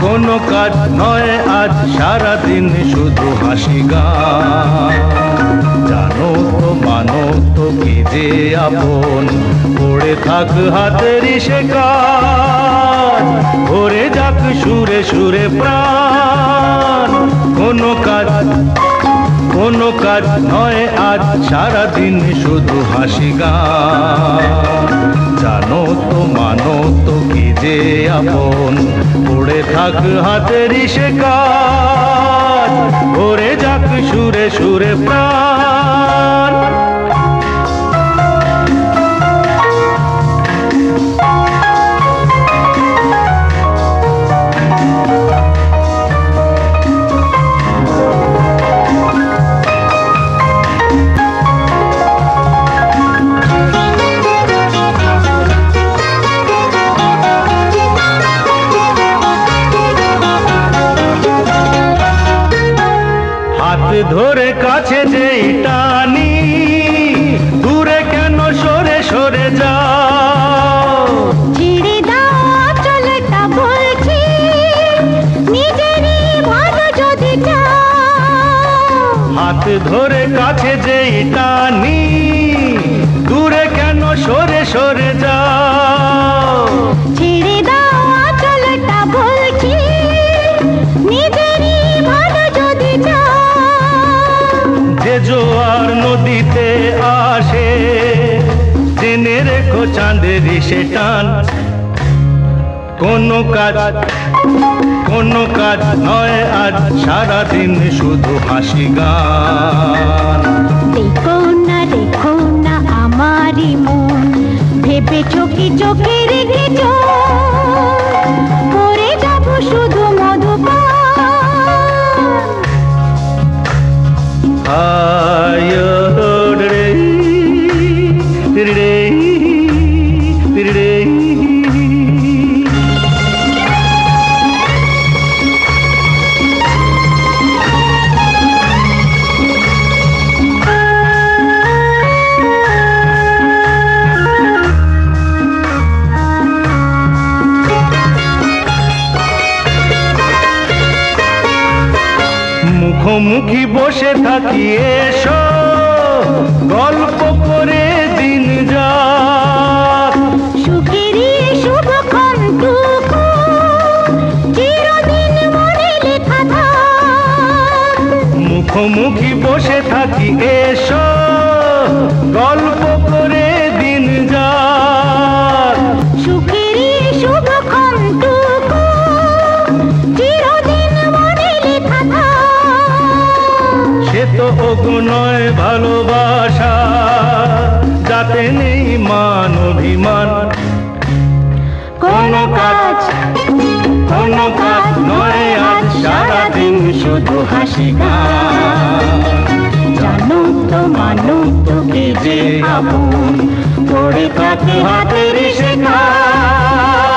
কোনো কাজ নয় আজ সারাদিন শুধু হাসি গান। জানো তো মানো তো কি যে আপন, পড়ে থাক হাতেরই সে কাজ, ভরে যাক সুরে সুরে প্রাণ। কোনো কাজ নয় আজ সারাদিন শুধু হাসি গান। জানো তো মানো তো কি যে আপন, পড়ে থাক হাতেরই সে কাজ, ভরে যাক সুরে সুরে প্রাণ। ধরে কাছে যেই টানি, দূরে কেন সরে সরে যাও? ছেড়ে দাও চলটা বলছি, নিজেরই ভালো যদি চাও। হাত ধরে কাছে যেই টানি, দূরে কেন সরে সরে যাও? ছেড়ে দাও চলটা বলছি, নিজেরই ভালো যদি চাও। যে জোয়ার নদীতে আসে, জেনে রেখো চাঁদেরই সে টান। কোনো কাজ নয় আজ সারাদিন শুধু হাসি গান। রেখো না আমারই মন, ভেবে চোখে চোখে রেখেছ, করে যাব শুধু মধুপান। মুখোমুখি বসে থাকি এসো, গল্প করে দিন যাক। সুখেরই শুভক্ষণটুকু চিরদিন মনে লেখা থাক। মুখোমুখি বসে থাকি এসো, গল্প করে দিন যাক। সুখেরই শুভক্ষণটুকু চিরদিন মনে লেখা থাক। সে তো অগুনয় ভালোবাসা, যাতে নেই মান অভিমান। কোনো কাজ নয় আজ সারাদিন শুধু হাসি গান। জানো তো মানো তো কে যে আপন, পড়ে থাক হাতের সে কাজ।